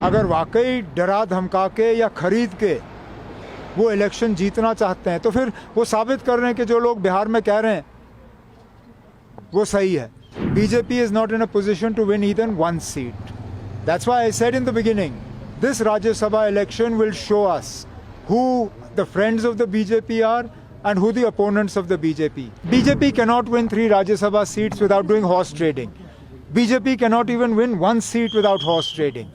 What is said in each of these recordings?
अगर वाकई डरा धमका के या खरीद के वो इलेक्शन जीतना चाहते हैं तो फिर वो साबित कर रहे हैं कि जो लोग बिहार में कह रहे हैं वो सही है. BJP is not in a position to win even one seat. That's why I said in the beginning, this Rajya Sabha election will show us who the friends of the BJP are and who the opponents of the BJP. BJP cannot win 3 Rajya Sabha seats without doing horse trading. BJP cannot even win 1 seat without horse trading.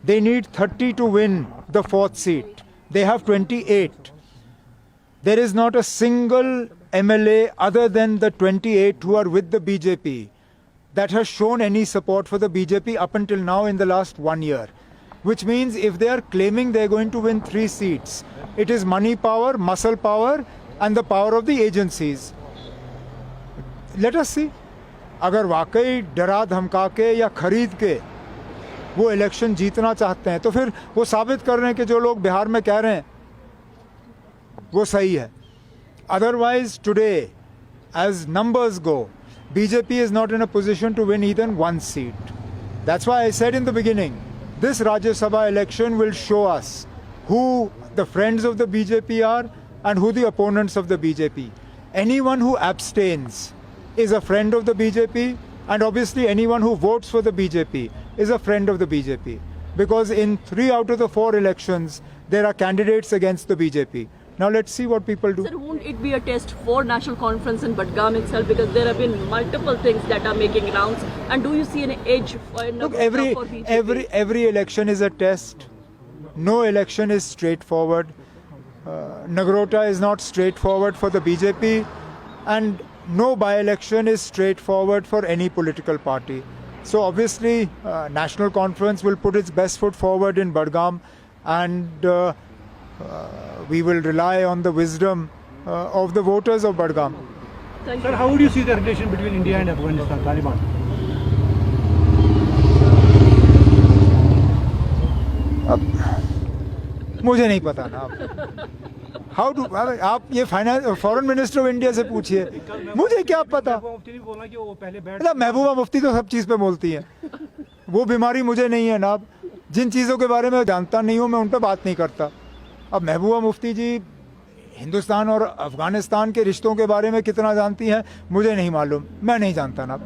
They need 30 to win the 4th seat. They have 28. There is not a single MLA other than the 28 who are with the BJP that has shown any support for the BJP up until now in the last 1 year. Which means if they are claiming they are going to win 3 seats, it is money power, muscle power and the power of the agencies. Let us see. अगर वाकई डरा धमका के या खरीद के वो election जीतना चाहते हैं तो फिर वो साबित कर रहे हैं कि जो लोग बिहार में कह रहे हैं वो सही है. Otherwise today, as numbers go, BJP is not in a position to win even 1 seat. That's why I said in the beginning, this Rajya Sabha election will show us who the friends of the BJP are and who the opponents of the BJP. Anyone who abstains is a friend of the BJP, and obviously anyone who votes for the BJP is a friend of the BJP. Because in 3 out of the 4 elections, there are candidates against the BJP. Now let's see what people do. Sir, won't it be a test for National Conference in Budgam itself, because there have been multiple things that are making rounds, and do you see an edge for Look, for BJP? every election is a test. No election is straightforward. Nagrota is not straightforward for the BJP, and no by-election is straightforward for any political party. So obviously, National Conference will put its best foot forward in Budgam, and we will rely on the wisdom of the voters of Budgam. Thank Sir, you. how would you see the relation between India and Afghanistan, Taliban? मुझे नहीं पता ना. How do आप ये foreign minister of India से पूछिए, मुझे क्या पता. मुफ्ती ने बोला कि वो पहले बैठ मतलब महबूबा मुफ्ती तो सब चीज़ पे बोलती है. वो बीमारी मुझे नहीं है ना. जिन चीज़ों के बारे में जानता नहीं हूँ मैं उन पर बात नहीं करता. अब महबूबा मुफ्ती जी हिंदुस्तान और अफगानिस्तान के रिश्तों के बारे में कितना जानती हैं मुझे नहीं मालूम. मैं नहीं जानता ना.